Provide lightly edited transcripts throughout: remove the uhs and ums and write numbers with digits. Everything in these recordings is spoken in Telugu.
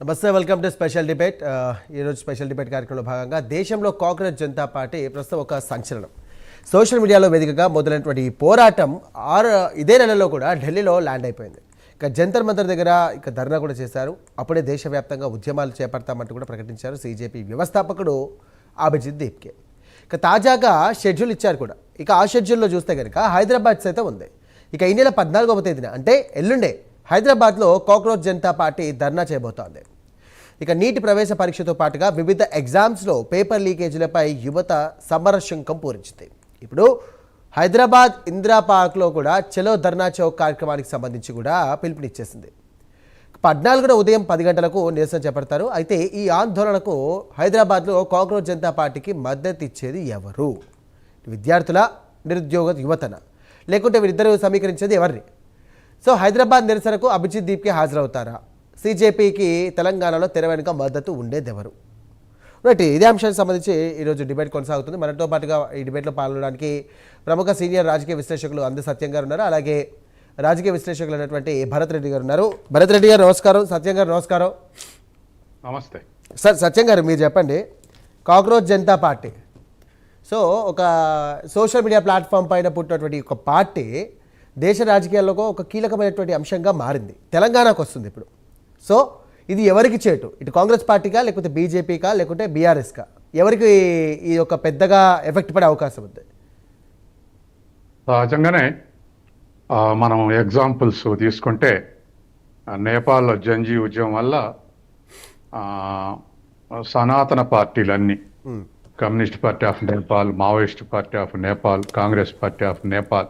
నమస్తే, వెల్కమ్ టు స్పెషల్ డిబేట్. ఈరోజు స్పెషల్ డిబేట్ కార్యక్రమంలో భాగంగా దేశంలో కాంగ్రెస్ జనతా పార్టీ ప్రస్తుతం ఒక సంచలనం. సోషల్ మీడియాలో వేదికగా మొదలైనటువంటి ఈ పోరాటం ఇదే నెలలో కూడా ఢిల్లీలో ల్యాండ్ అయిపోయింది. ఇక జంతర్ మంతర్ దగ్గర ధర్నా కూడా చేశారు. అప్పుడే దేశవ్యాప్తంగా ఉద్యమాలు చేపడతామంటూ కూడా ప్రకటించారు బీజేపీ వ్యవస్థాపకుడు అభిజిత్ దీప్కే. ఇక తాజాగా షెడ్యూల్ ఇచ్చారు కూడా. ఇక ఆ షెడ్యూల్లో చూస్తే కనుక హైదరాబాద్ సైతం ఉంది. ఇక ఈ నెల 14వ తేదీన అంటే ఎల్లుండే హైదరాబాద్లో కాక్రోచ్ జనతా పార్టీ ధర్నా చేయబోతోంది. ఇక నీటి ప్రవేశ పరీక్షతో పాటుగా వివిధ ఎగ్జామ్స్లో పేపర్ లీకేజీలపై యువత సమరశంఖం పూరించింది. ఇప్పుడు హైదరాబాద్ ఇందిరా పార్క్లో కూడా చలో ధర్నా చౌక్ కార్యక్రమానికి సంబంధించి కూడా పిలుపునిచ్చేసింది. 14న ఉదయం 10 గంటలకు నిరసన చేపడతారు. అయితే ఈ ఆందోళనకు హైదరాబాద్లో కాక్రోచ్ జనతా పార్టీకి మద్దతు ఇచ్చేది ఎవరు? విద్యార్థుల, నిరుద్యోగ యువతన, లేకుంటే వీరిద్దరూ సమీకరించేది ఎవరిని? సో హైదరాబాద్ నిరసనకు అభిజిత్ దీప్కే హాజరవుతారా? బీజేపీకి తెలంగాణలో తెర వెనుక మద్దతు ఉండేదెవరు? రైట్, ఇదే అంశానికి సంబంధించి ఈరోజు డిబేట్ కొనసాగుతుంది. మనతో పాటుగా ఈ డిబేట్లో పాల్గొనడానికి ప్రముఖ సీనియర్ రాజకీయ విశ్లేషకులు అందు సత్యం గారు ఉన్నారు. అలాగే రాజకీయ విశ్లేషకులు అయినటువంటి భరత్ రెడ్డి గారు ఉన్నారు. భరత్ రెడ్డి గారు నమస్కారం, సత్యం గారు నమస్కారం. నమస్తే సార్. సత్యం గారు, మీరు చెప్పండి, కాక్రోచ్ జనతా పార్టీ సో ఒక సోషల్ మీడియా ప్లాట్ఫామ్ పైన పుట్టినటువంటి ఒక పార్టీ దేశ రాజకీయాల్లో ఒక కీలకమైనటువంటి అంశంగా మారింది. తెలంగాణకు వస్తుంది ఇప్పుడు. సో ఇది ఎవరికి చేటు? ఇటు కాంగ్రెస్ పార్టీకా, లేకపోతే బీజేపీకా, లేకుంటే బీఆర్ఎస్కా? ఎవరికి ఈ యొక్క పెద్దగా ఎఫెక్ట్ పడే అవకాశం ఉంది? సహజంగానే మనం ఎగ్జాంపుల్స్ తీసుకుంటే నేపాల్లో జంజీ ఉద్యమం వల్ల సనాతన పార్టీలన్నీ, communist party of Nepal, Maoist party of Nepal, Congress party of Nepal,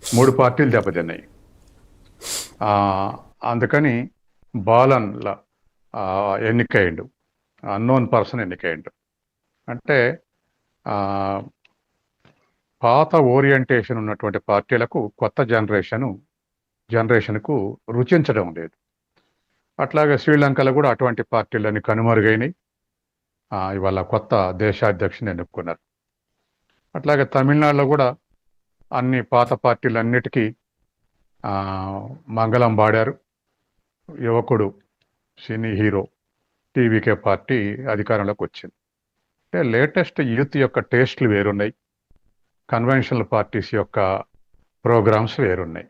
3 పార్టీలు దెబ్బతిన్నాయి. అందుకని బాలన్ల ఎన్నికయ్యిండు, అన్నోన్ పర్సన్ ఎన్నికయ్యిండు. అంటే పాత ఓరియంటేషన్ ఉన్నటువంటి పార్టీలకు కొత్త జనరేషన్కు రుచించడం లేదు. అట్లాగే శ్రీలంకలో కూడా అటువంటి పార్టీలన్నీ కనుమరుగైనాయి. ఇవాళ కొత్త దేశాధ్యక్షుని ఎన్నుకున్నారు. అట్లాగే తమిళనాడులో కూడా అన్ని పాత పార్టీలన్నిటికీ మంగళం పాడారు. యువకుడు సినీ హీరో టీవీకే పార్టీ అధికారంలోకి వచ్చింది. అంటే లేటెస్ట్ యూత్ యొక్క టేస్ట్లు వేరున్నాయి, కన్వెన్షనల్ పార్టీస్ యొక్క ప్రోగ్రామ్స్ వేరున్నాయి.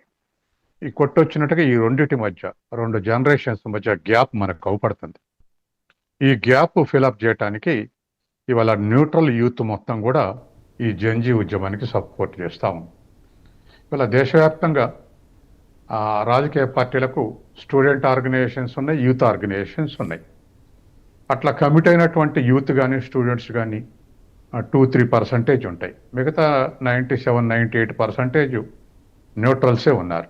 ఈ కొట్టొచ్చినట్టుగా ఈ రెండింటి మధ్య, 2 జనరేషన్స్ మధ్య గ్యాప్ మనకు కవపడుతుంది. ఈ గ్యాప్ ఫిలప్ చేయడానికి ఇవాళ న్యూట్రల్ యూత్ మొత్తం కూడా ఈ జంజీ ఉద్యమానికి సపోర్ట్ చేస్తాము. ఇవాళ దేశవ్యాప్తంగా రాజకీయ పార్టీలకు స్టూడెంట్ ఆర్గనైజేషన్స్ ఉన్నాయి, యూత్ ఆర్గనైజేషన్స్ ఉన్నాయి. అట్లా కమిట్ అయినటువంటి యూత్ కానీ స్టూడెంట్స్ కానీ 2-3% ఉంటాయి. మిగతా 97-98% న్యూట్రల్సే ఉన్నారు.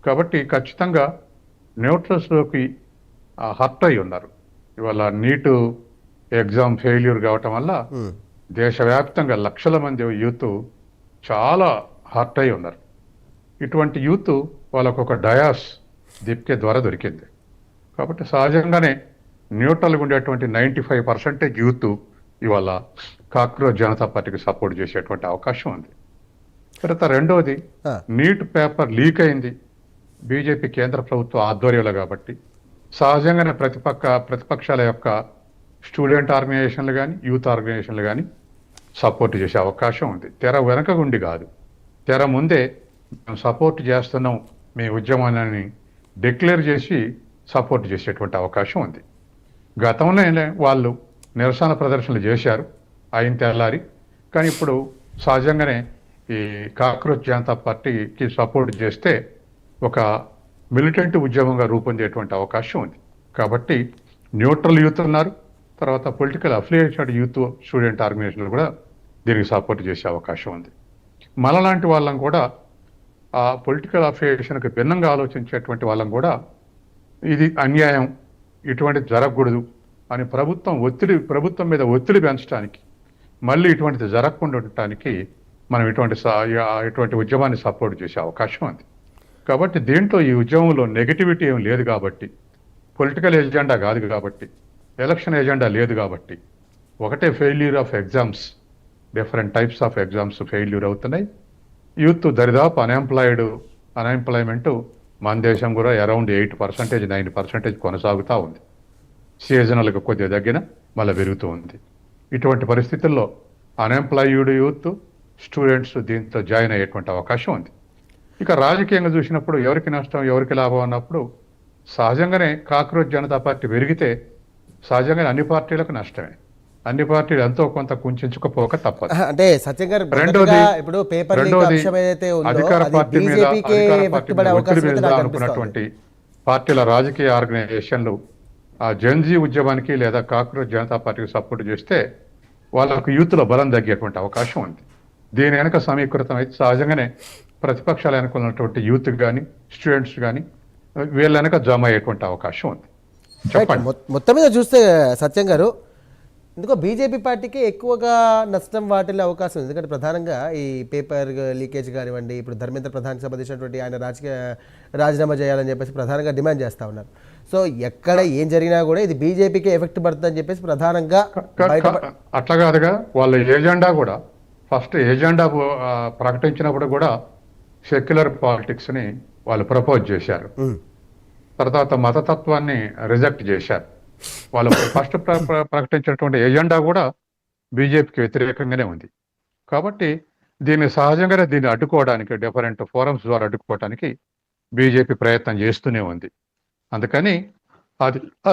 కాబట్టి ఖచ్చితంగా న్యూట్రల్స్లోకి హర్ట్ అయి ఉన్నారు. ఇవాళ నీటు ఎగ్జామ్ ఫెయిల్యూర్ కావటం వల్ల దేశవ్యాప్తంగా లక్షల మంది యూత్ చాలా హర్ట్ అయి ఉన్నారు. ఇటువంటి యూత్ వాళ్ళకు ఒక డయాస్ దీప్కే ద్వారా దొరికింది. కాబట్టి సహజంగానే న్యూట్రల్గా ఉండేటువంటి 95% యూత్ ఇవాళ కాక్రోచ్ జనతా పార్టీకి సపోర్ట్ చేసేటువంటి అవకాశం ఉంది. తర్వాత రెండవది, నీట్ పేపర్ లీక్ అయింది బీజేపీ కేంద్ర ప్రభుత్వ ఆధ్వర్యంలో. కాబట్టి సహజంగానే ప్రతిపక్షాల యొక్క స్టూడెంట్ ఆర్గనైజేషన్లు కానీ యూత్ ఆర్గనైజేషన్లు కానీ సపోర్ట్ చేసే అవకాశం ఉంది. తెర వెనక గుండి కాదు, తెర ముందే మేము సపోర్ట్ చేస్తున్నాం, మీ ఉద్యమాన్ని డిక్లేర్ చేసి సపోర్ట్ చేసేటువంటి అవకాశం ఉంది. గతంలోనే వాళ్ళు నిరసన ప్రదర్శనలు చేశారు అయిన తెల్లారి. కానీ ఇప్పుడు సహజంగానే ఈ కాక్రోచ్ జనతా పార్టీకి సపోర్ట్ చేస్తే ఒక మిలిటెంట్ ఉద్యమంగా రూపొందేటువంటి అవకాశం ఉంది. కాబట్టి న్యూట్రల్ యూత్ ఉన్నారు, తర్వాత పొలిటికల్ అఫిలియేటెడ్ యూత్ స్టూడెంట్ ఆర్గనైజేషన్లు కూడా దీనికి సపోర్ట్ చేసే అవకాశం ఉంది. మనలాంటి వాళ్ళం కూడా ఆ పొలిటికల్ అఫిలియేషన్కి భిన్నంగా ఆలోచించేటువంటి వాళ్ళం కూడా ఇది అన్యాయం, ఇటువంటి జరగకూడదు అని ప్రభుత్వం మీద ఒత్తిడి పెంచడానికి, మళ్ళీ ఇటువంటిది జరగకుండా ఉండటానికి మనం ఇటువంటి ఉద్యమాన్ని సపోర్ట్ చేసే అవకాశం ఉంది. కాబట్టి దీంట్లో ఈ ఉద్యమంలో నెగటివిటీ ఏం లేదు కాబట్టి, పొలిటికల్ ఎజెండా కాదు కాబట్టి, ఎలక్షన్ ఎజెండా లేదు కాబట్టి, ఒకటే failure of exams, different types of exams failure అవుతున్నాయి. యూత్ దరిదాపు అన్ఎంప్లాయ్మెంట్ మన దేశం కూడా అరౌండ్ 8%, 9% కొనసాగుతూ ఉంది. సీజనల్గా కొద్దిగా తగ్గిన మళ్ళీ పెరుగుతూ ఉంది. ఇటువంటి పరిస్థితుల్లో అన్ఎంప్లాయిడ్ యూత్, స్టూడెంట్స్ దీంతో జాయిన్ అయ్యేటువంటి అవకాశం ఉంది. ఇక రాజకీయంగా చూసినప్పుడు ఎవరికి నష్టం ఎవరికి లాభం అన్నప్పుడు సహజంగానే కాక్రోచ్ జనతా పార్టీ పెరిగితే సహజంగానే అన్ని పార్టీలకు నష్టమే. అన్ని పార్టీలు ఎంతో కొంత కుంచుకుపోక తప్పదు. అంటే సత్యం గారు, రెండోది ఇప్పుడు పేపర్ లీక్ అంశం ఏదైతే ఉందో అధికార అది పార్టీ మీద బీజేపీకే వ్యక్తిపడే అవకాశం ఒత్తిడి అయితే మీద నాకు అనుకున్నటువంటి అనిపిస్తుంది. పార్టీల రాజకీయ ఆర్గనైజేషన్లు ఆ జన్జీ ఉద్యమానికి లేదా కాక్రోచ్ జనతా పార్టీకి సపోర్ట్ చేస్తే వాళ్ళకు యూత్లో బలం తగ్గేటువంటి అవకాశం ఉంది. దీని వెనక సమీకృతం అయితే సహజంగానే ప్రతిపక్షాలు అనుకున్నటువంటి యూత్ కానీ స్టూడెంట్స్ కానీ వీళ్ళ వెనక జమ అయ్యేటువంటి అవకాశం ఉంది. చెప్పండి. మొత్తం మీద చూస్తే సత్యం గారు, ఎందుకో బీజేపీ పార్టీకి ఎక్కువగా నష్టం వాటిల్లే అవకాశం ఉంది. ఎందుకంటే ప్రధానంగా ఈ పేపర్ లీకేజ్ కానివ్వండి, ఇప్పుడు ధర్మేంద్ర ప్రధానికి సంబంధించినటువంటి ఆయన రాజీనామా చేయాలని చెప్పేసి ప్రధానంగా డిమాండ్ చేస్తూ ఉన్నారు. సో ఎక్కడ ఏం జరిగినా కూడా ఇది బీజేపీకి ఎఫెక్ట్ పడుతుందని చెప్పేసి ప్రధానంగా అట్లా కాదుగా. వాళ్ళ ఏజెండా కూడా ఫస్ట్ ఏజెండా ప్రకటించినప్పుడు కూడా సెక్యులర్ పాలిటిక్స్ని వాళ్ళు ప్రపోజ్ చేశారు. తర్వాత మతతత్వాన్ని రిజెక్ట్ చేశారు. వాళ్ళు ఫస్ట్ ప్రకటించినటువంటి ఎజెండా కూడా బీజేపీకి వ్యతిరేకంగానే ఉంది. కాబట్టి దీన్ని సహజంగానే దీన్ని అడ్డుకోవడానికి డిఫరెంట్ ఫోరమ్స్ ద్వారా అడ్డుకోవడానికి బీజేపీ ప్రయత్నం చేస్తూనే ఉంది. అందుకని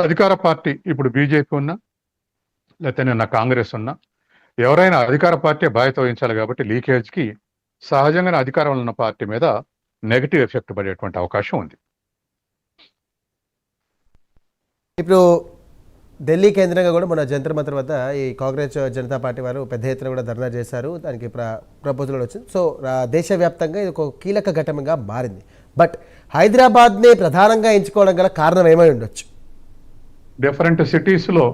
అధికార పార్టీ ఇప్పుడు బీజేపీ ఉన్నా లేకపోతే నిన్న కాంగ్రెస్ ఉన్నా ఎవరైనా అధికార పార్టీ బాధ్యత వహించాలి. కాబట్టి లీకేజ్కి సహజంగానే అధికారంలో ఉన్న పార్టీ మీద నెగిటివ్ ఎఫెక్ట్ పడేటువంటి అవకాశం ఉంది. ఇప్పుడు ఢిల్లీ కేంద్రంగా కూడా మన జంతర్ మంతర్ వద్ద ఈ కాంగ్రెస్ జనతా పార్టీ వారు పెద్ద ఎత్తున కూడా ధర్నా చేశారు. దానికి ప్రపోజల్ కూడా వచ్చింది. సో దేశవ్యాప్తంగా ఇది ఒక కీలక ఘటనగా మారింది. బట్ హైదరాబాద్ని ప్రధానంగా ఎంచుకోవడం గల కారణం ఏమై ఉండొచ్చు? డిఫరెంట్ సిటీస్లో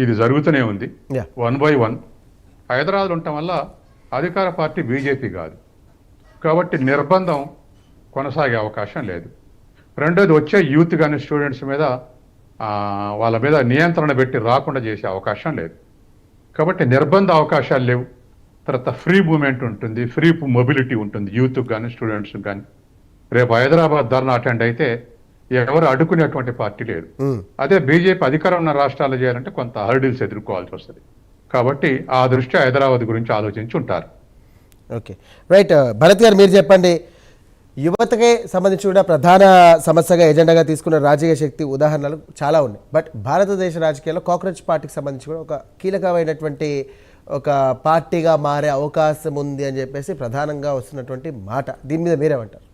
ఇది జరుగుతూనే ఉంది. 1 by 1 హైదరాబాద్ ఉండటం వల్ల అధికార పార్టీ బీజేపీ కాదు కాబట్టి నిర్బంధం కొనసాగే అవకాశం లేదు. రెండోది వచ్చే యూత్ కానీ స్టూడెంట్స్ మీద వాళ్ళ మీద నియంత్రణ పెట్టి రాకుండా చేసే అవకాశం లేదు. కాబట్టి నిర్బంధ అవకాశాలు లేవు. తర్వాత ఫ్రీ మూవ్మెంట్ ఉంటుంది, ఫ్రీ మొబిలిటీ ఉంటుంది యూత్కి కానీ స్టూడెంట్స్కి కానీ. రేపు హైదరాబాద్ ధర్నా అటెండ్ అయితే ఎవరు అడ్డుకునేటువంటి పార్టీ లేదు. అదే బీజేపీ అధికారం ఉన్న రాష్ట్రాలు చేయాలంటే కొంత హర్డిల్స్ ఎదుర్కోవాల్సి వస్తుంది. కాబట్టి ఆ దృష్ట్యా హైదరాబాద్ గురించి ఆలోచించి ఉంటారు. Okay, right. భరత్ గారు, మీరు చెప్పండి. యువతకే సంబంధించి కూడా ప్రధాన సమస్యగా ఎజెండాగా తీసుకున్న రాజకీయ శక్తి ఉదాహరణలు చాలా ఉన్నాయి. బట్ భారతదేశ రాజకీయాల్లో కాంగ్రెస్ పార్టీకి సంబంధించి కూడా ఒక కీలకమైనటువంటి ఒక పార్టీగా మారే అవకాశం ఉంది అని చెప్పేసి ప్రధానంగా వస్తున్నటువంటి మాట. దీని మీద మీరేమంటారు?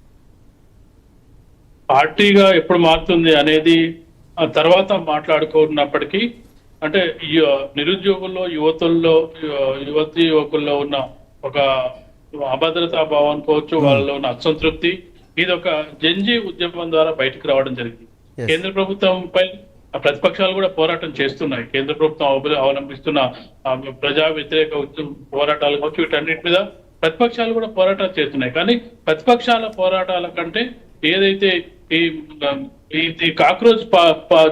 పార్టీగా ఎప్పుడు మారుతుంది అనేది ఆ తర్వాత మాట్లాడుకున్నప్పటికీ, అంటే నిరుద్యోగుల్లో యువతి యువకుల్లో ఉన్న ఒక అభద్రతా భావం అనుకోవచ్చు, వాళ్ళలో ఉన్న అసంతృప్తి, ఇది ఒక జంజీ ఉద్యమం ద్వారా బయటకు రావడం జరిగింది. కేంద్ర ప్రభుత్వంపై ప్రతిపక్షాలు కూడా పోరాటం చేస్తున్నాయి. కేంద్ర ప్రభుత్వం అవలంబిస్తున్న ప్రజా వ్యతిరేక పోరాటాలు కావచ్చు, వీటన్నిటి మీద ప్రతిపక్షాలు కూడా పోరాటాలు చేస్తున్నాయి. కానీ ప్రతిపక్షాల పోరాటాల కంటే ఏదైతే ఈ కాక్రోచ్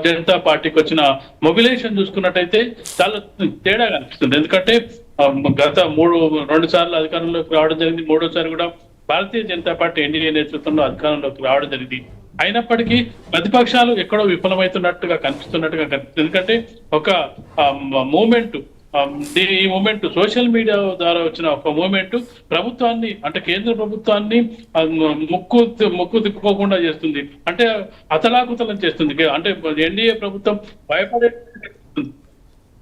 జనతా పార్టీకి వచ్చిన మొబిలైజేషన్ చూసుకున్నట్టయితే చాలా తేడా కనిపిస్తుంది. ఎందుకంటే గత 2 సార్లు అధికారంలోకి రావడం జరిగింది. 3వసారి కూడా భారతీయ జనతా పార్టీ ఎన్డీఏ నేతృత్వంలో అధికారంలోకి రావడం జరిగింది. అయినప్పటికీ ప్రతిపక్షాలు ఎక్కడో విఫలమవుతున్నట్టుగా కనిపిస్తుంది. ఎందుకంటే ఒక మూమెంట్, ఈ మూమెంట్ సోషల్ మీడియా ద్వారా వచ్చిన ఒక మూమెంట్ ప్రభుత్వాన్ని, అంటే కేంద్ర ప్రభుత్వాన్ని ముక్కు తిప్పుకోకుండా చేస్తుంది, అంటే అతలాకుతలం చేస్తుంది. అంటే ఎన్డీఏ ప్రభుత్వం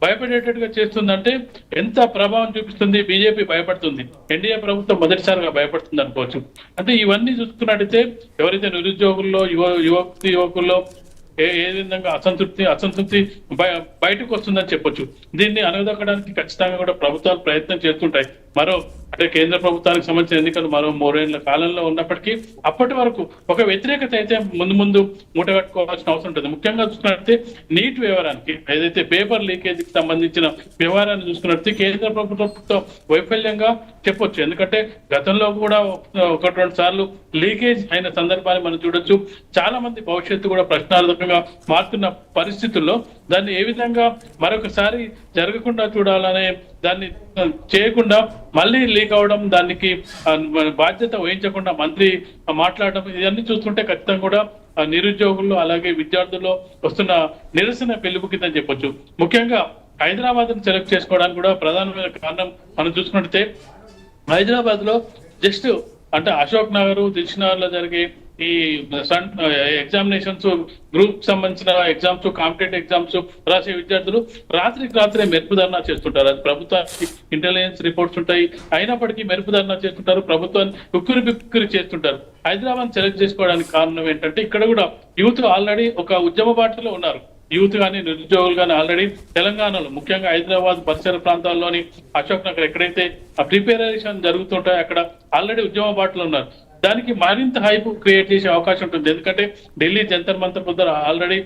భయపడేటట్టుగా చేస్తుందంటే ఎంత ప్రభావం చూపిస్తుంది? బీజేపీ భయపడుతుంది, ఎన్డీఏ ప్రభుత్వం మొదటిసారిగా భయపడుతుంది అనుకోవచ్చు. అంటే ఇవన్నీ చూసుకున్నట్టయితే ఎవరైతే నిరుద్యోగుల్లో యువకుల్లో ఏ విధంగా అసంతృప్తి బయటకు వస్తుందని చెప్పొచ్చు. దీన్ని అనగదొక్కడానికి ఖచ్చితంగా కూడా ప్రభుత్వాలు ప్రయత్నం చేస్తుంటాయి. అంటే కేంద్ర ప్రభుత్వానికి సంబంధించిన ఎన్నికలు మరో 3 ఏళ్ల కాలంలో ఉన్నప్పటికీ అప్పటి వరకు ఒక వ్యతిరేకత అయితే ముందు మూటగట్టుకోవాల్సిన అవసరం ఉంటుంది. ముఖ్యంగా చూసుకున్నట్లయితే నీట్ వ్యవహారానికి, ఏదైతే పేపర్ లీకేజీకి సంబంధించిన వ్యవహారాన్ని చూసుకున్నట్లయితే కేంద్ర ప్రభుత్వం వైఫల్యంగా చెప్పొచ్చు. ఎందుకంటే గతంలో కూడా 1-2 సార్లు లీకేజ్ అయిన సందర్భాన్ని మనం చూడొచ్చు. చాలా మంది భవిష్యత్తు కూడా ప్రశ్నార్థకంగా మారుతున్న పరిస్థితుల్లో దాన్ని ఏ విధంగా మరొకసారి జరగకుండా చూడాలనే దాన్ని చేయకుండా మళ్ళీ లీక్ అవడం, దానికి బాధ్యత వహించకుండా మంత్రి మాట్లాడడం, ఇవన్నీ చూస్తుంటే ఖచ్చితంగా కూడా నిరుద్యోగుల్లో అలాగే విద్యార్థుల్లో వస్తున్న నిరసన పిలుపు కింద చెప్పొచ్చు. ముఖ్యంగా హైదరాబాద్ ను సెలెక్ట్ చేసుకోవడానికి కూడా ప్రధానమైన కారణం మనం చూసుకుంటే హైదరాబాద్ లో జస్ట్ అంటే అశోక్ నగర్, దిల్షుక్నగర్ లో జరిగే ఈ ఎగ్జామినేషన్స్, గ్రూప్ సంబంధించిన ఎగ్జామ్స్, కాంపిటేటివ్ ఎగ్జామ్స్ రాసే విద్యార్థులు రాత్రికి రాత్రే మెరుపు ధర్నా చేస్తుంటారు. అది ప్రభుత్వానికి ఇంటెలిజెన్స్ రిపోర్ట్స్ ఉంటాయి, అయినప్పటికీ మెరుపు ధర్నా చేస్తుంటారు, ప్రభుత్వాన్ని ఉక్కిరి బిక్కిరి చేస్తుంటారు. హైదరాబాద్ సెలెక్ట్ చేసుకోవడానికి కారణం ఏంటంటే ఇక్కడ కూడా యూత్ ఆల్రెడీ ఒక ఉద్యమ బాటలో ఉన్నారు. యూత్ కానీ నిరుద్యోగులు కానీ ఆల్రెడీ తెలంగాణలో ముఖ్యంగా హైదరాబాద్ పరిసర ప్రాంతాల్లోని అశోక్ నగర్ ఎక్కడైతే ప్రిపరేషన్ జరుగుతుంటాయో అక్కడ ఆల్రెడీ ఉద్యమ బాటలో ఉన్నారు. దానికి మరింత హైప్ క్రియేట్ చేసే అవకాశం ఉంటుంది. ఎందుకంటే ఢిల్లీ జంతర్ మంతర్ వద్ద ఆల్రెడీ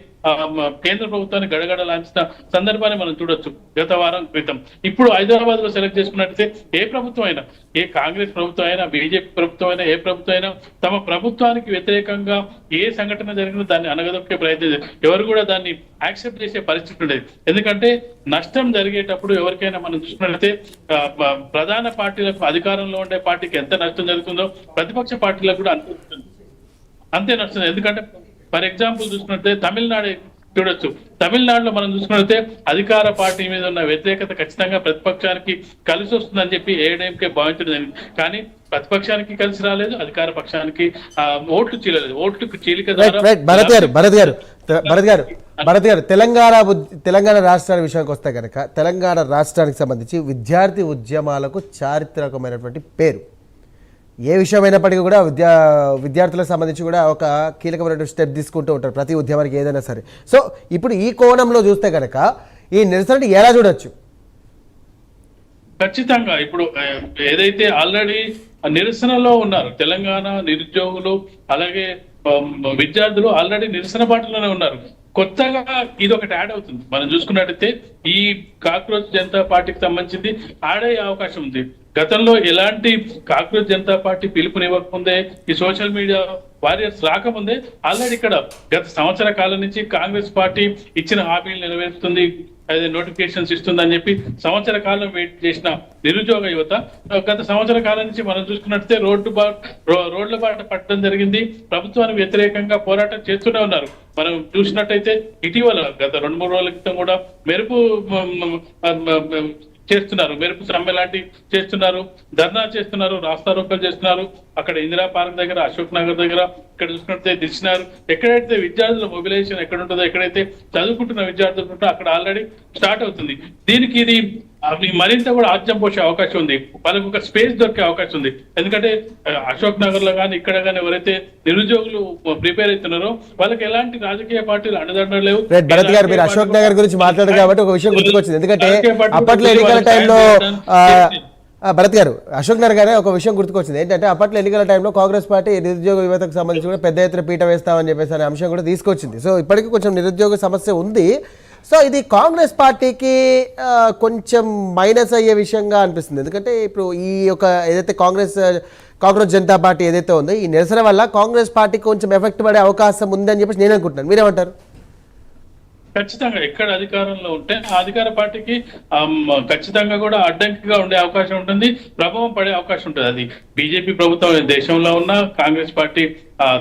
కేంద్ర ప్రభుత్వాన్ని గడగడలాంచిన సందర్భాన్ని మనం చూడొచ్చు గత వారం క్రితం. ఇప్పుడు హైదరాబాద్ లో సెలెక్ట్ చేసుకున్నట్టయితే ఏ ప్రభుత్వం అయినా, ఏ కాంగ్రెస్ ప్రభుత్వం అయినా, బీజేపీ ప్రభుత్వం అయినా, ఏ ప్రభుత్వం అయినా తమ ప్రభుత్వానికి వ్యతిరేకంగా ఏ సంఘటన జరిగినా దాన్ని అనగదొక్కే ప్రయత్నం, ఎవరు కూడా దాన్ని యాక్సెప్ట్ చేసే పరిస్థితి ఉండేది. ఎందుకంటే నష్టం జరిగేటప్పుడు ఎవరికైనా మనం చూసినట్లయితే ప్రధాన పార్టీలకు, అధికారంలో ఉండే పార్టీకి ఎంత నష్టం జరుగుతుందో ప్రతిపక్ష పార్టీలకు కూడా అంతే నష్టం. ఎందుకంటే ఫర్ ఎగ్జాంపుల్ చూసుకున్నట్లయితే తమిళనాడు చూడొచ్చు. తమిళనాడులో మనం చూసుకున్నట్లయితే అధికార పార్టీ మీద ఉన్న వ్యతిరేకత ఖచ్చితంగా ప్రతిపక్షానికి కలిసి వస్తుందని చెప్పి ఏఐడిఎంకే భావించడం జరిగింది. కానీ ప్రతిపక్షానికి కలిసి రాలేదు, అధికార పక్షానికి ఓట్లు చీలలేదు. ఓట్లు చీలిక భరత్ గారు తెలంగాణ రాష్ట్రానికి విషయానికి వస్తే కనుక తెలంగాణ రాష్ట్రానికి సంబంధించి విద్యార్థి ఉద్యమాలకు చారిత్రకమైనటువంటి పేరు. ఏ విషయమైనప్పటికీ కూడా విద్యార్థులకు సంబంధించి కూడా ఒక కీలకమైనటువంటి స్టెప్ తీసుకుంటూ ఉంటారు ప్రతి ఉద్యమానికి ఏదైనా సరే. సో ఇప్పుడు ఈ కోణంలో చూస్తే కనుక ఈ నిరసన ఎలా చూడొచ్చు? ఖచ్చితంగా ఇప్పుడు ఏదైతే ఆల్రెడీ నిరసనలో ఉన్నారు తెలంగాణ నిరుద్యోగులు అలాగే విద్యార్థులు ఆల్రెడీ నిరసన బాటలోనే ఉన్నారు. కొత్తగా ఇది ఒకటి యాడ్ అవుతుంది. మనం చూసుకున్నట్టయితే ఈ కాక్రోచ్ జనతా పార్టీకి సంబంధించింది యాడ్ అయ్యే అవకాశం ఉంది. గతంలో ఎలాంటి కాక్రోచ్ జనతా పార్టీ పిలుపునివ్వకముందే, ఈ సోషల్ మీడియా వారియర్స్ రాకముందే ఆల్రెడీ ఇక్కడ గత సంవత్సర కాలం నుంచి కాంగ్రెస్ పార్టీ ఇచ్చిన హామీలు నెరవేరుస్తుంది, అదే నోటిఫికేషన్స్ ఇస్తుందని చెప్పి సంవత్సర కాలం వెయిట్ చేసిన నిరుద్యోగ యువత గత సంవత్సర కాలం నుంచి మనం చూసుకున్నట్లయితే రోడ్ల బాట పట్టడం జరిగింది. ప్రభుత్వానికి వ్యతిరేకంగా పోరాటం చేస్తూనే ఉన్నారు. మనం చూసినట్టయితే ఇటీవల గత 2-3 రోజుల క్రితం కూడా మెరుపు చేస్తున్నారు, మెరుపు సమ్మె లాంటి చేస్తున్నారు, ధర్నా చేస్తున్నారు, రాస్తారోకలు చేస్తున్నారు. అక్కడ ఇందిరా పార్క్ దగ్గర, అశోక్ నగర్ దగ్గర, ఇక్కడ చూసుకుంటే దిల్షుక్నగర్, ఎక్కడైతే విద్యార్థుల మొబిలైజేషన్ ఎక్కడ ఉంటుందో, ఎక్కడైతే చదువుకుంటున్న విద్యార్థులు ఉంటుందో అక్కడ ఆల్రెడీ స్టార్ట్ అవుతుంది. దీనికి ఇది మరింత కూడా ఆజ్యం పోసే అవకాశం ఉంది, వాళ్ళకు ఒక స్పేస్ దొరికే అవకాశం ఉంది. ఎందుకంటే అశోక్ నగర్ లో కానీ ఇక్కడ కానీ ఎవరైతే నిరుద్యోగులు ప్రిపేర్ అవుతున్నారో వాళ్ళకి ఎలాంటి రాజకీయ పార్టీలు అండదండలు లేవు. భరత్ గారు మీరు అశోక్ నగర్ గురించి మాట్లాడారు కాబట్టి ఒక విషయం గుర్తుకొచ్చింది. ఎందుకంటే అప్పట్లో ఎన్నికల టైంలో భరత్ గారు అశోక్ నగర్ గారే ఒక విషయం గుర్తుకొచ్చింది. ఏంటంటే అప్పట్లో ఎన్నికల టైంలో కాంగ్రెస్ పార్టీ నిరుద్యోగ యువతకు సంబంధించి కూడా పెద్ద ఎత్తున పీట వేస్తామని చెప్పేసి అనే అంశం కూడా తీసుకొచ్చింది. సో ఇప్పటికీ కొంచెం నిరుద్యోగ సమస్య ఉంది. సో ఇది కాంగ్రెస్ పార్టీకి కొంచెం మైనస్ అయ్యే విషయంగా అనిపిస్తుంది. ఎందుకంటే ఇప్పుడు ఈ యొక్క ఏదైతే కాంగ్రెస్ జనతా పార్టీ ఏదైతే ఉందో ఈ నిరసన వల్ల కాంగ్రెస్ పార్టీకి కొంచెం ఎఫెక్ట్ పడే అవకాశం ఉందని చెప్పేసి నేను అనుకుంటున్నాను. మీరేమంటారు? ఖచ్చితంగా ఎక్కడ అధికారంలో ఉంటే ఆ అధికార పార్టీకి ఖచ్చితంగా కూడా అడ్డంకిగా ఉండే అవకాశం ఉంటుంది, ప్రభావం పడే అవకాశం ఉంటుంది. అది బీజేపీ ప్రభుత్వం దేశంలో ఉన్నా, కాంగ్రెస్ పార్టీ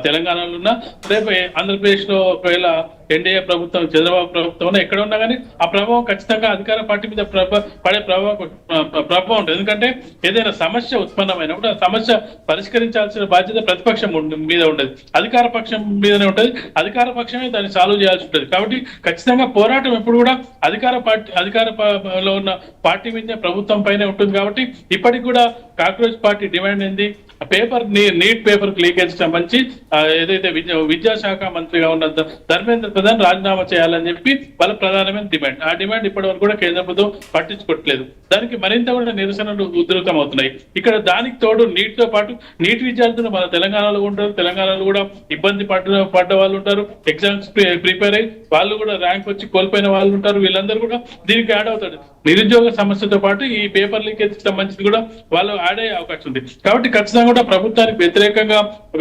తెలంగాణలో ఉన్నా, రేపు ఆంధ్రప్రదేశ్ లో ఒకవేళ ఎన్డీఏ ప్రభుత్వం, చంద్రబాబు ప్రభుత్వం ఎక్కడ ఉన్నా కానీ ఆ ప్రభావం ఖచ్చితంగా అధికార పార్టీ మీద పడే ప్రభావం ఉంటుంది. ఎందుకంటే ఏదైనా సమస్య ఉత్పన్నమైనప్పుడు ఆ సమస్య పరిష్కరించాల్సిన బాధ్యత ప్రతిపక్షం మీద ఉండదు, అధికార పక్షం మీదనే ఉంటుంది. అధికార పక్షమే దాన్ని సాల్వ్ చేయాల్సి ఉంటుంది. కాబట్టి ఖచ్చితంగా పోరాటం ఎప్పుడు కూడా అధికారంలో ఉన్న పార్టీ మీదనే, ప్రభుత్వం పైనే ఉంటుంది. కాబట్టి ఇప్పటికి కూడా కాక్రోచ్ పార్టీ డిమాండ్ ఏంది? నీట్ పేపర్ లీకేజ్ సంబంధించి ఏదైతే విద్యాశాఖ మంత్రిగా ఉన్న ధర్మేంద్ర ప్రధాన్ రాజీనామా చేయాలని చెప్పి వాళ్ళ ప్రధానమైన డిమాండ్. ఆ డిమాండ్ ఇప్పటి వరకు కూడా కేంద్ర ప్రభుత్వం పట్టించుకోవట్లేదు. దానికి మరింత కూడా నిరసనలు ఉధృతం అవుతున్నాయి. ఇక్కడ దానికి తోడు నీట్ తో పాటు నీట్ విద్యార్థులు మన తెలంగాణలో ఉంటారు, తెలంగాణలో కూడా ఇబ్బంది పడ్డ వాళ్ళు ఉంటారు, ఎగ్జామ్స్ ప్రిపేర్ అయ్యి వాళ్ళు కూడా ర్యాంక్ వచ్చి కోల్పోయిన వాళ్ళు ఉంటారు. వీళ్ళందరూ కూడా దీనికి యాడ్ అవుతాడు. నిరుద్యోగ సమస్యతో పాటు ఈ పేపర్ లీకేజ్ సంబంధించి కూడా వాళ్ళు యాడ్ అయ్యే అవకాశం ఉంది. కాబట్టి ఖచ్చితంగా కూడా ప్రభుత్వానికి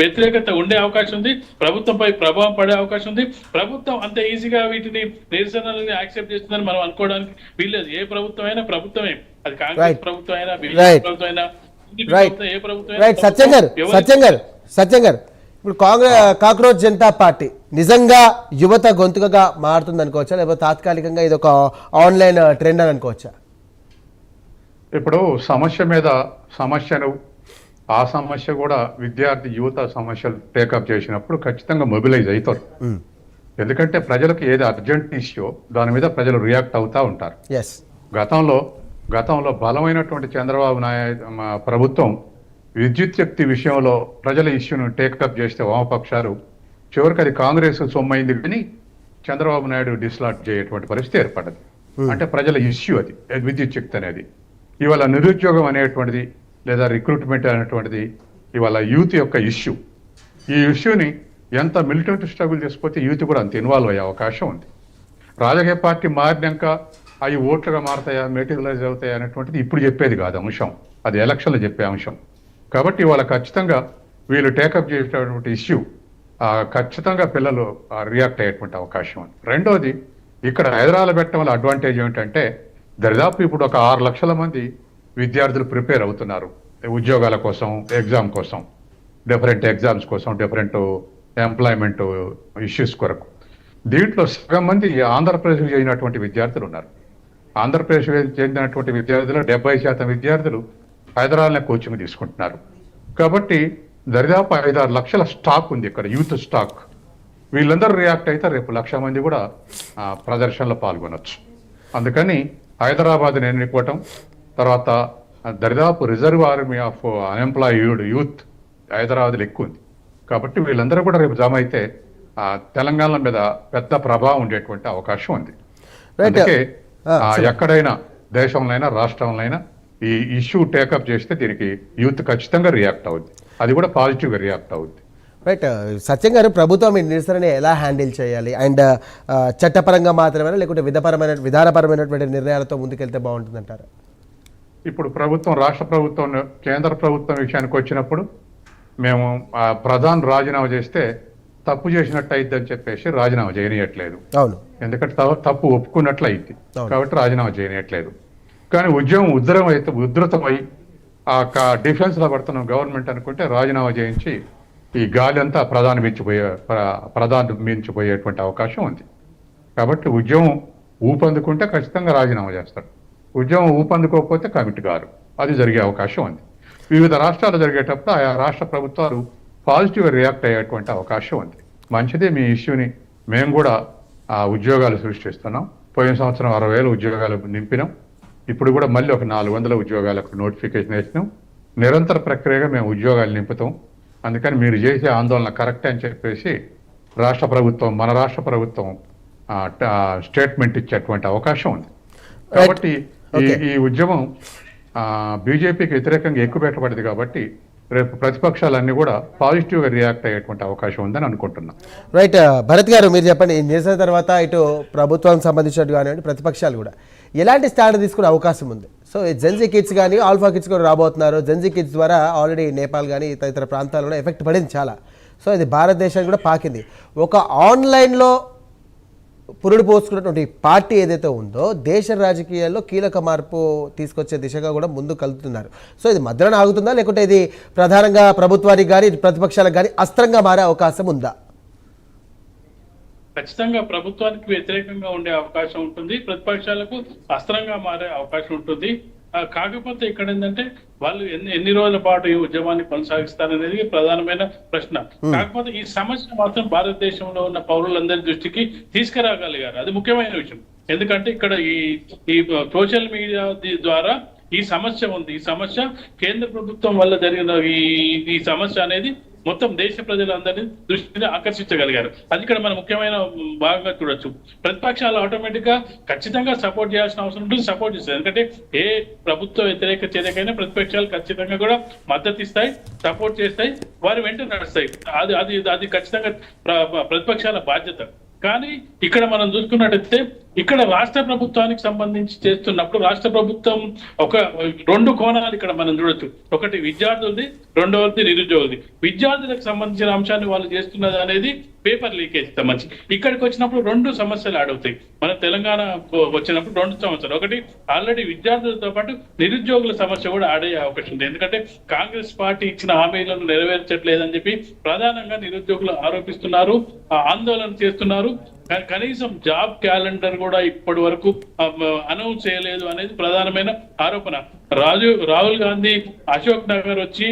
వ్యతిరేకత ఉండే అవకాశం ఉంది, ప్రభుత్వంపై ప్రభావం పడే అవకాశం ఉంది. ప్రభుత్వం అంత ఈజీగా వీటిని నిరసనలని యాక్సెప్ట్ చేస్తుందని మనం అనుకోవడానికి వీల్లేదు. ఏ ప్రభుత్వం అయినా ప్రభుత్వమే, అది కాంగ్రెస్ ప్రభుత్వం అయినా, బీజేపీ ప్రభుత్వం అయినా, ఏ ప్రభుత్వం. సత్యం గారు ఇప్పుడు కాక్రోచ్ జనతా పార్టీ నిజంగా యువత గొంతుకగా మారుతుంది అనుకోవచ్చా, లేకపోతే తాత్కాలికంగా ఇది ఒక ఆన్లైన్ ట్రెండ్ అని అనుకోవచ్చా? ఇప్పుడు సమస్య మీద సమస్యను ఆ సమస్య కూడా విద్యార్థి యువత సమస్యలు టేకప్ చేసినప్పుడు ఖచ్చితంగా మొబిలైజ్ అవుతారు. ఎందుకంటే ప్రజలకు ఏది అర్జెంట్ ఇష్యూ దాని మీద ప్రజలు రియాక్ట్ అవుతూ ఉంటారు. గతంలో బలమైనటువంటి చంద్రబాబు నాయుడు ప్రభుత్వం విద్యుత్ శక్తి విషయంలో ప్రజల ఇష్యూను టేకప్ చేస్తే వామపక్షాలు చివరికి అది కాంగ్రెస్ సొమ్మైంది కానీ చంద్రబాబు నాయుడు డిస్లాట్ చేయటువంటి పరిస్థితి ఏర్పడ్డది. అంటే ప్రజల ఇష్యూ అది విద్యుత్ శక్తి అనేది. ఇవాళ నిరుద్యోగం అనేటువంటిది లేదా రిక్రూట్మెంట్ అనేటువంటిది ఇవాళ యూత్ యొక్క ఇష్యూ. ఈ ఇష్యూని ఎంత మిలిటెంట్ స్ట్రగుల్ చేసిపోతే యూత్ కూడా అంత ఇన్వాల్వ్ అయ్యే అవకాశం ఉంది. రాజకీయ పార్టీ మారినాక అవి ఓట్లుగా మారతాయా, మెటీరియలైజ్ అవుతాయా అనేటువంటిది ఇప్పుడు చెప్పేది కాదు అంశం, అది ఎలక్షన్లో చెప్పే అంశం. కాబట్టి ఇవాళ ఖచ్చితంగా వీళ్ళు టేకప్ చేసేటటువంటి ఇష్యూ ఖచ్చితంగా పిల్లలు రియాక్ట్ అయ్యేటువంటి అవకాశం ఉంది. రెండోది, ఇక్కడ హైదరాబాద్ పెట్టడం వల్ల అడ్వాంటేజ్ ఏమిటంటే దరిదాపు ఇప్పుడు ఒక 6 లక్షల మంది విద్యార్థులు ప్రిపేర్ అవుతున్నారు ఉద్యోగాల కోసం, ఎగ్జామ్ కోసం, డిఫరెంట్ ఎగ్జామ్స్ కోసం, డిఫరెంట్ ఎంప్లాయ్మెంట్ ఇష్యూస్ కొరకు. దీంట్లో సగం మంది ఆంధ్రప్రదేశ్కి చెందినటువంటి విద్యార్థులు ఉన్నారు. ఆంధ్రప్రదేశ్ చెందినటువంటి విద్యార్థులు 70% విద్యార్థులు హైదరాబాద్లో కోచింగ్ తీసుకుంటున్నారు. కాబట్టి దరిదాపు 5-6 లక్షల స్టాక్ ఉంది ఇక్కడ, యూత్ స్టాక్. వీళ్ళందరూ రియాక్ట్ అయితే రేపు 1,00,000 మంది కూడా ప్రదర్శనలో పాల్గొనవచ్చు. అందుకని హైదరాబాద్ని ఎన్నుకోవటం, తర్వాత దరిదాపు reserve army of unemployed youth హైదరాబాద్లో ఎక్కువ ఉంది. కాబట్టి వీళ్ళందరూ కూడా రేపు జమ అయితే తెలంగాణ మీద పెద్ద ప్రభావం ఉండేటువంటి అవకాశం ఉంది. అందుకే ఎక్కడైనా దేశంలో రాష్ట్రంలో ఈ ఇష్యూ టేకప్ చేస్తే దీనికి యూత్ ఖచ్చితంగా రియాక్ట్ అవుద్ది, అది కూడా పాజిటివ్గా రియాక్ట్ అవుద్ది. రైట్. సత్యం గారు, ప్రభుత్వం ఈ నిరసనని ఎలా హ్యాండిల్ చేయాలి? అండ్ చట్టపరంగా మాత్రమే లేకుంటే విధానపరమైనటువంటి నిర్ణయాలతో ముందుకెళ్తే బాగుంటుందంటారు? ఇప్పుడు ప్రభుత్వం, రాష్ట్ర ప్రభుత్వం, కేంద్ర ప్రభుత్వం విషయానికి వచ్చినప్పుడు మేము ప్రధాని రాజీనామా చేస్తే తప్పు చేసినట్టు అయింది అని చెప్పేసి రాజీనామా చేయనీయట్లేదు. అవును, ఎందుకంటే తప్పు ఒప్పుకున్నట్లు అయింది కాబట్టి రాజీనామా చేయనీయట్లేదు. కానీ ఉద్యమం ఉధృతమై డిఫెన్స్ లో పడుతున్నాం గవర్నమెంట్ అనుకుంటే రాజీనామా చేయించి ఈ గాలి అంతా ప్రధాని మించిపోయేటువంటి అవకాశం ఉంది. కాబట్టి ఉద్యమం ఊపందుకుంటే ఖచ్చితంగా రాజీనామా చేస్తారు, ఉద్యమం ఊపందుకోకపోతే కమిట్ గారు, అది జరిగే అవకాశం ఉంది. వివిధ రాష్ట్రాలు జరిగేటప్పుడు ఆయా రాష్ట్ర ప్రభుత్వాలు పాజిటివ్గా రియాక్ట్ అయ్యేటువంటి అవకాశం ఉంది. మంచిదే, మీ ఇష్యూని మేము కూడా ఉద్యోగాలు సృష్టిస్తున్నాం. పోయిన సంవత్సరం 60,000 ఉద్యోగాలు నింపినాం. ఇప్పుడు కూడా మళ్ళీ ఒక 400 ఉద్యోగాలకు నోటిఫికేషన్ వేసినాం. నిరంతర ప్రక్రియగా మేము ఉద్యోగాలు నింపుతాం. అందుకని మీరు చేసే ఆందోళన కరెక్టే అని చెప్పేసి మన రాష్ట్ర ప్రభుత్వం స్టేట్మెంట్ ఇచ్చేటువంటి అవకాశం ఉంది. కాబట్టి ఈ ఉద్యమం బీజేపీకి వ్యతిరేకంగా ఎక్కువ పెట్టబడింది కాబట్టి రేపు ప్రతిపక్షాలన్నీ కూడా పాజిటివ్గా రియాక్ట్ అయ్యేటువంటి అవకాశం ఉందని అనుకుంటున్నాం. రైట్. భరత్ గారు, మీరు చెప్పండి, ఈ నిరసన తర్వాత ఇటు ప్రభుత్వానికి సంబంధించినట్టు కానివ్వండి, ప్రతిపక్షాలు కూడా ఎలాంటి స్టాండ్ తీసుకునే అవకాశం ఉంది? సో జెన్జీ కిడ్స్ కానీ ఆల్ఫా కిడ్స్ కూడా రాబోతున్నారు. జెన్జీ కిడ్స్ ద్వారా ఆల్రెడీ నేపాల్ కానీ తదితర ప్రాంతాల్లో ఎఫెక్ట్ పడింది చాలా. సో ఇది భారతదేశానికి కూడా పాకింది. ఒక ఆన్లైన్లో పురుడు పోసుకున్నటువంటి పార్టీ ఏదైతే ఉందో దేశ రాజకీయాల్లో కీలక మార్పు తీసుకొచ్చే దిశగా కూడా ముందుకు కలుగుతున్నారు. సో ఇది మధ్యలో ఆగుతుందా, లేకుంటే ఇది ప్రధానంగా ప్రభుత్వానికి కానీ ప్రతిపక్షాలకు కానీ అస్త్రంగా మారే అవకాశం ఉందా? ఖచ్చితంగా ప్రభుత్వానికి వ్యతిరేకంగా ఉండే అవకాశం ఉంటుంది, ప్రతిపక్షాలకు అస్త్రంగా మారే అవకాశం ఉంటుంది. కాకపోతే ఇక్కడ ఏంటంటే వాళ్ళు ఎన్ని రోజుల పాటు ఈ ఉద్యమాన్ని కొనసాగిస్తారనేది ప్రధానమైన ప్రశ్న. కాకపోతే ఈ సమస్య మాత్రం భారతదేశంలో ఉన్న పౌరులందరి దృష్టికి తీసుకురాగలిగారు, అది ముఖ్యమైన విషయం. ఎందుకంటే ఇక్కడ ఈ సోషల్ మీడియా ద్వారా ఈ సమస్య ఉంది. ఈ సమస్య కేంద్ర ప్రభుత్వం వల్ల జరిగిన ఈ సమస్య అనేది మొత్తం దేశ ప్రజలందరినీ దృష్టిని ఆకర్షించగలిగారు. అది ఇక్కడ మనం ముఖ్యమైన భాగంగా చూడొచ్చు. ప్రతిపక్షాలు ఆటోమేటిక్ గా ఖచ్చితంగా సపోర్ట్ చేయాల్సిన అవసరం ఉంటుంది, సపోర్ట్ చేస్తాయి. ఎందుకంటే ఏ ప్రభుత్వ వ్యతిరేక చర్యకైనా ప్రతిపక్షాలు ఖచ్చితంగా కూడా మద్దతు ఇస్తాయి, సపోర్ట్ చేస్తాయి, వారి వెంట నడుస్తాయి. అది ఖచ్చితంగా ప్రతిపక్షాల బాధ్యత. కానీ ఇక్కడ మనం చూసుకున్నట్టయితే ఇక్కడ రాష్ట్ర ప్రభుత్వానికి సంబంధించి చేస్తున్నప్పుడు రాష్ట్ర ప్రభుత్వం ఒక రెండు కోణాలు ఇక్కడ మనం చూడొచ్చు. ఒకటి విద్యార్థులది, రెండవది నిరుద్యోగులది. విద్యార్థులకు సంబంధించిన అంశాన్ని వాళ్ళు చేస్తున్నది అనేది పేపర్ లీకేజ్ సంబంధించి. ఇక్కడికి వచ్చినప్పుడు రెండు సమస్యలు ఆడవుతాయి. మన తెలంగాణ వచ్చినప్పుడు రెండు సమస్యలు. ఒకటి ఆల్రెడీ విద్యార్థులతో పాటు నిరుద్యోగుల సమస్య కూడా ఆడే అవకాశం ఉంది. ఎందుకంటే కాంగ్రెస్ పార్టీ ఇచ్చిన హామీలను నెరవేర్చట్లేదని చెప్పి ప్రధానంగా నిరుద్యోగులు ఆరోపిస్తున్నారు, ఆందోళన చేస్తున్నారు. కనీసం జాబ్ క్యాలెండర్ కూడా ఇప్పటి వరకు అనౌన్స్ చేయలేదు అనేది ప్రధానమైన ఆరోపణ. రాహుల్ గాంధీ అశోక్ నగర్ వచ్చి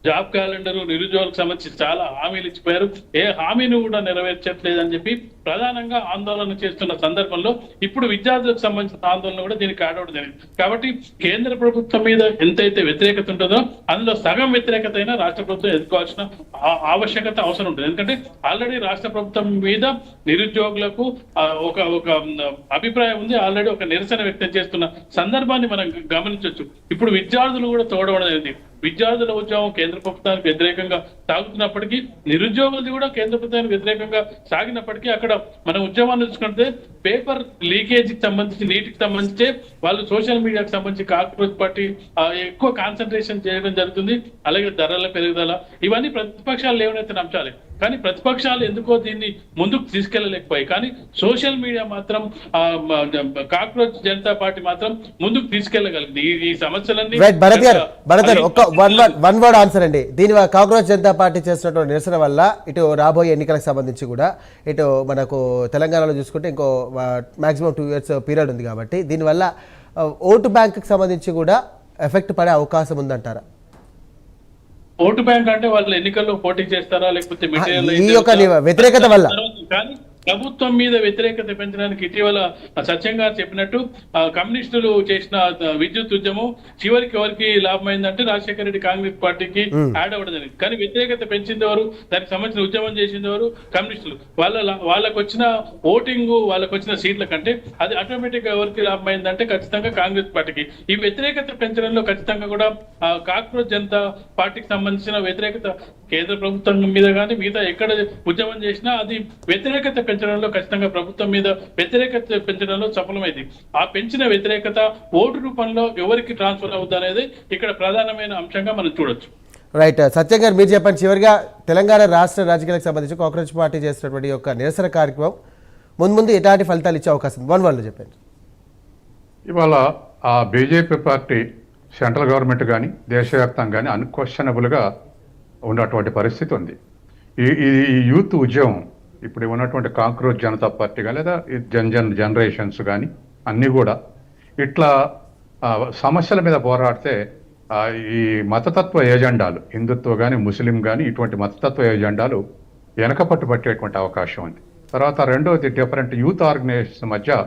జాబ్ క్యాలెండర్ నిరుద్యోగులకు సంబంధించి చాలా హామీలు ఇచ్చిపోయారు. ఏ హామీని కూడా నెరవేర్చట్లేదని చెప్పి ప్రధానంగా ఆందోళన చేస్తున్న సందర్భంలో ఇప్పుడు విద్యార్థులకు సంబంధించిన ఆందోళన కూడా దీనికి యాడ్ అవడం జరిగింది. కాబట్టి కేంద్ర ప్రభుత్వం మీద ఎంతైతే వ్యతిరేకత ఉంటుందో అందులో సగం వ్యతిరేకత అయినా రాష్ట్ర ప్రభుత్వం ఎదుర్కోవాల్సిన ఆవశ్యకత అవసరం ఉంటుంది. ఎందుకంటే ఆల్రెడీ రాష్ట్ర ప్రభుత్వం మీద నిరుద్యోగులకు ఒక అభిప్రాయం ఉంది. ఆల్రెడీ ఒక నిరసన వ్యక్తం చేస్తున్న సందర్భాన్ని మనం గమనించవచ్చు. ఇప్పుడు విద్యార్థులు కూడా తోడవడం జరిగింది. విద్యార్థుల ఉద్యమం కేంద్ర ప్రభుత్వానికి వ్యతిరేకంగా సాగుతున్నప్పటికీ, నిరుద్యోగులది కూడా కేంద్ర ప్రభుత్వానికి వ్యతిరేకంగా సాగినప్పటికీ అక్కడ మనం ఉద్యమాన్ని చూసుకుంటే పేపర్ లీకేజీకి సంబంధించి, నీటికి సంబంధించి వాళ్ళు సోషల్ మీడియాకి సంబంధించి కాంగ్రెస్ పార్టీ ఎక్కువ కాన్సన్ట్రేషన్ చేయడం జరుగుతుంది. అలాగే ధరల పెరుగుదల, ఇవన్నీ ప్రతిపక్షాలు లేవనెత్తిన అంశాలే. కానీ ప్రతిపక్షాలు ఎందుకో దీన్ని ముందుకు తీసుకెళ్లలేకపోయాయి. కానీ సోషల్ మీడియా మాత్రం కాంగ్రెస్ జనతా పార్టీ మాత్రం ముందుకు తీసుకెళ్లగలిగింది. ఈ సమస్యలన్నీ ఒక వన్ వర్డ్ ఆన్సర్ అండి. దీని కాంగ్రెస్ జనతా పార్టీ చేస్తున్నటువంటి నిరసన వల్ల ఇటు రాబోయే ఎన్నికలకు సంబంధించి కూడా ఇటు మనకు తెలంగాణలో చూసుకుంటే ఇంకో మాక్సిమం 2 years పీరియడ్ ఉంది కాబట్టి దీనివల్ల ఓటు బ్యాంకుకి సంబంధించి కూడా ఎఫెక్ట్ పడే అవకాశం ఉందంటారా? ఓటు బ్యాంక్ అంటే వాళ్ళు ఎన్నికల్లో పోటీ చేస్తారా లేకపోతే ఈ యొక్క వ్యతిరేకత వల్ల? కానీ ప్రభుత్వం మీద వ్యతిరేకత పెంచడానికి ఇటీవల సత్యం గారు చెప్పినట్టు కమ్యూనిస్టులు చేసిన విద్యుత్ ఉద్యమం చివరికి ఎవరికి లాభమైందంటే రాజశేఖర రెడ్డి కాంగ్రెస్ పార్టీకి యాడ్ అవ్వడం జరిగింది. కానీ వ్యతిరేకత పెంచింది ఎవరు? దానికి సంబంధించిన ఉద్యమం చేసింది ఎవరు? కమ్యూనిస్టులు. వాళ్ళకు వచ్చిన ఓటింగ్, వాళ్ళకు వచ్చిన సీట్ల కంటే అది ఆటోమేటిక్ గా ఎవరికి లాభమైందంటే ఖచ్చితంగా కాంగ్రెస్ పార్టీకి. ఈ వ్యతిరేకత పెంచడంలో ఖచ్చితంగా కూడా కాంగ్రెస్ జనతా పార్టీకి సంబంధించిన వ్యతిరేకత కేంద్ర ప్రభుత్వం మీద కానీ మిగతా ఎక్కడ ఉద్యమం చేసినా అది వ్యతిరేకత పెంచడంలో ఖచ్చితంగా ప్రభుత్వం మీద వ్యతిరేకత పెంచడంలో సఫలమైంది. ఆ పెంచిన వ్యతిరేకత ఓటు రూపంలో ఎవరికి ట్రాన్స్ఫర్ అవుతుంది అనేది ఇక్కడ ప్రధానమైన అంశంగా మనం చూడొచ్చు. రైట్. సత్యం గారు మీరు చెప్పండి, చివరిగా తెలంగాణ రాష్ట్ర రాజకీయాలకు సంబంధించి కాంగ్రెస్ పార్టీ చేస్తున్నటువంటి యొక్క నిరసన కార్యక్రమం ముందు ఎలాంటి ఫలితాలు ఇచ్చే అవకాశం? 1 word చెప్పండి. ఇవాళ ఆ బీజేపీ పార్టీ సెంట్రల్ గవర్నమెంట్ కానీ దేశవ్యాప్తంగా కానీ అన్క్వశ్చనబుల్గా ఉన్నటువంటి పరిస్థితి ఉంది. ఈ యూత్ ఉద్యమం ఇప్పుడు ఉన్నటువంటి కాంగ్రెస్ జనతా పార్టీ కానీ లేదా జనరేషన్స్ కానీ అన్నీ కూడా ఇట్లా సమస్యల మీద పోరాడితే ఈ మతతత్వ ఏజెండాలు, హిందుత్వ కానీ ముస్లిం కానీ ఇటువంటి మతతత్వ ఏజెండాలు వెనకపట్టు పట్టేటువంటి అవకాశం ఉంది. తర్వాత రెండవది డిఫరెంట్ యూత్ ఆర్గనైజేషన్స్ మధ్య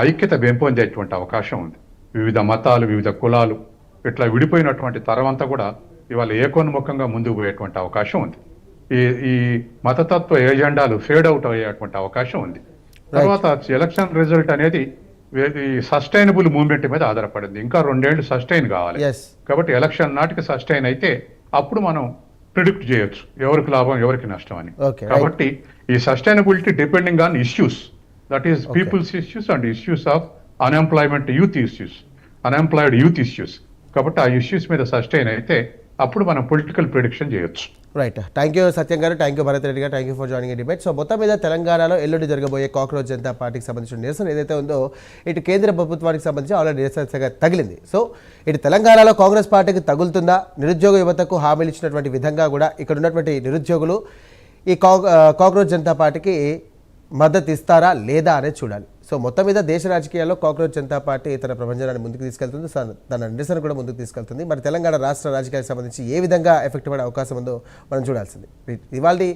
ఐక్యత పెంపొందేటువంటి అవకాశం ఉంది. వివిధ మతాలు, వివిధ కులాలు ఇట్లా విడిపోయినటువంటి తరమంతా కూడా ఇవాళ ఏకోన్ముఖంగా ముందుకు పోయేటువంటి అవకాశం ఉంది. ఈ మతతత్వ ఏజెండాలు ఫేడ్ అవుట్ అయ్యేటువంటి అవకాశం ఉంది. తర్వాత ఎలక్షన్ రిజల్ట్ అనేది ఈ సస్టైనబుల్ మూవ్మెంట్ మీద ఆధారపడింది. ఇంకా 2 ఏళ్ళు సస్టైన్ కావాలి. కాబట్టి ఎలక్షన్ నాటికి సస్టైన్ అయితే అప్పుడు మనం ప్రిడిక్ట్ చేయొచ్చు ఎవరికి లాభం ఎవరికి నష్టం అని. కాబట్టి ఈ sustainability depending on issues, that is peoples issues and issues of unemployment youth issues, unemployed youth issues. కాబట్టి ఆ ఇష్యూస్ మీద సస్టైన్ అయితే అప్పుడు మనం పొలిటికల్ ప్రిడిక్షన్ చేయొచ్చు. రైట్. థ్యాంక్ యూ సత్యం గారు, థ్యాంక్ యూ భరత్ రెడ్డి గారు, thank you for joining debate. So మొత్తం మీద తెలంగాణలో ఎల్లుండి జరగబోయే కాంగ్రెస్ జనతా పార్టీకి సంబంధించిన నిరసన ఏదైతే ఉందో ఇటు కేంద్ర ప్రభుత్వానికి సంబంధించి ఆల్రెడీ నిరసనగా తగిలింది. సో ఇటు తెలంగాణలో కాంగ్రెస్ పార్టీకి తగులుతుందా, నిరుద్యోగ యువతకు హామీలు ఇచ్చినటువంటి విధంగా కూడా ఇక్కడ ఉన్నటువంటి నిరుద్యోగులు ఈ కాంగ్రెస్ జనతా పార్టీకి మద్దతు ఇస్తారా లేదా అనేది చూడాలి. సో మొత్తం మీద దేశ రాజకీయాల్లో కాంగ్రెస్ జనతా పార్టీ తన ప్రభంజనాన్ని ముందుకు తీసుకెళ్తుంది, తన నిరసన కూడా ముందుకు తీసుకెళ్తుంది. మరి తెలంగాణ రాష్ట్ర రాజకీయాలకు సంబంధించి ఏ విధంగా ఎఫెక్ట్ పడే అవకాశం ఉందో మనం చూడాల్సింది. ఇవాళ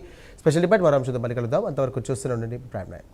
స్పెషల్ డిబేట్ మరో అంశంతో మళ్ళీ కలుద్దాం. అంతవరకు చూస్తూనే ఉండండి ప్రైమ్ నైన్.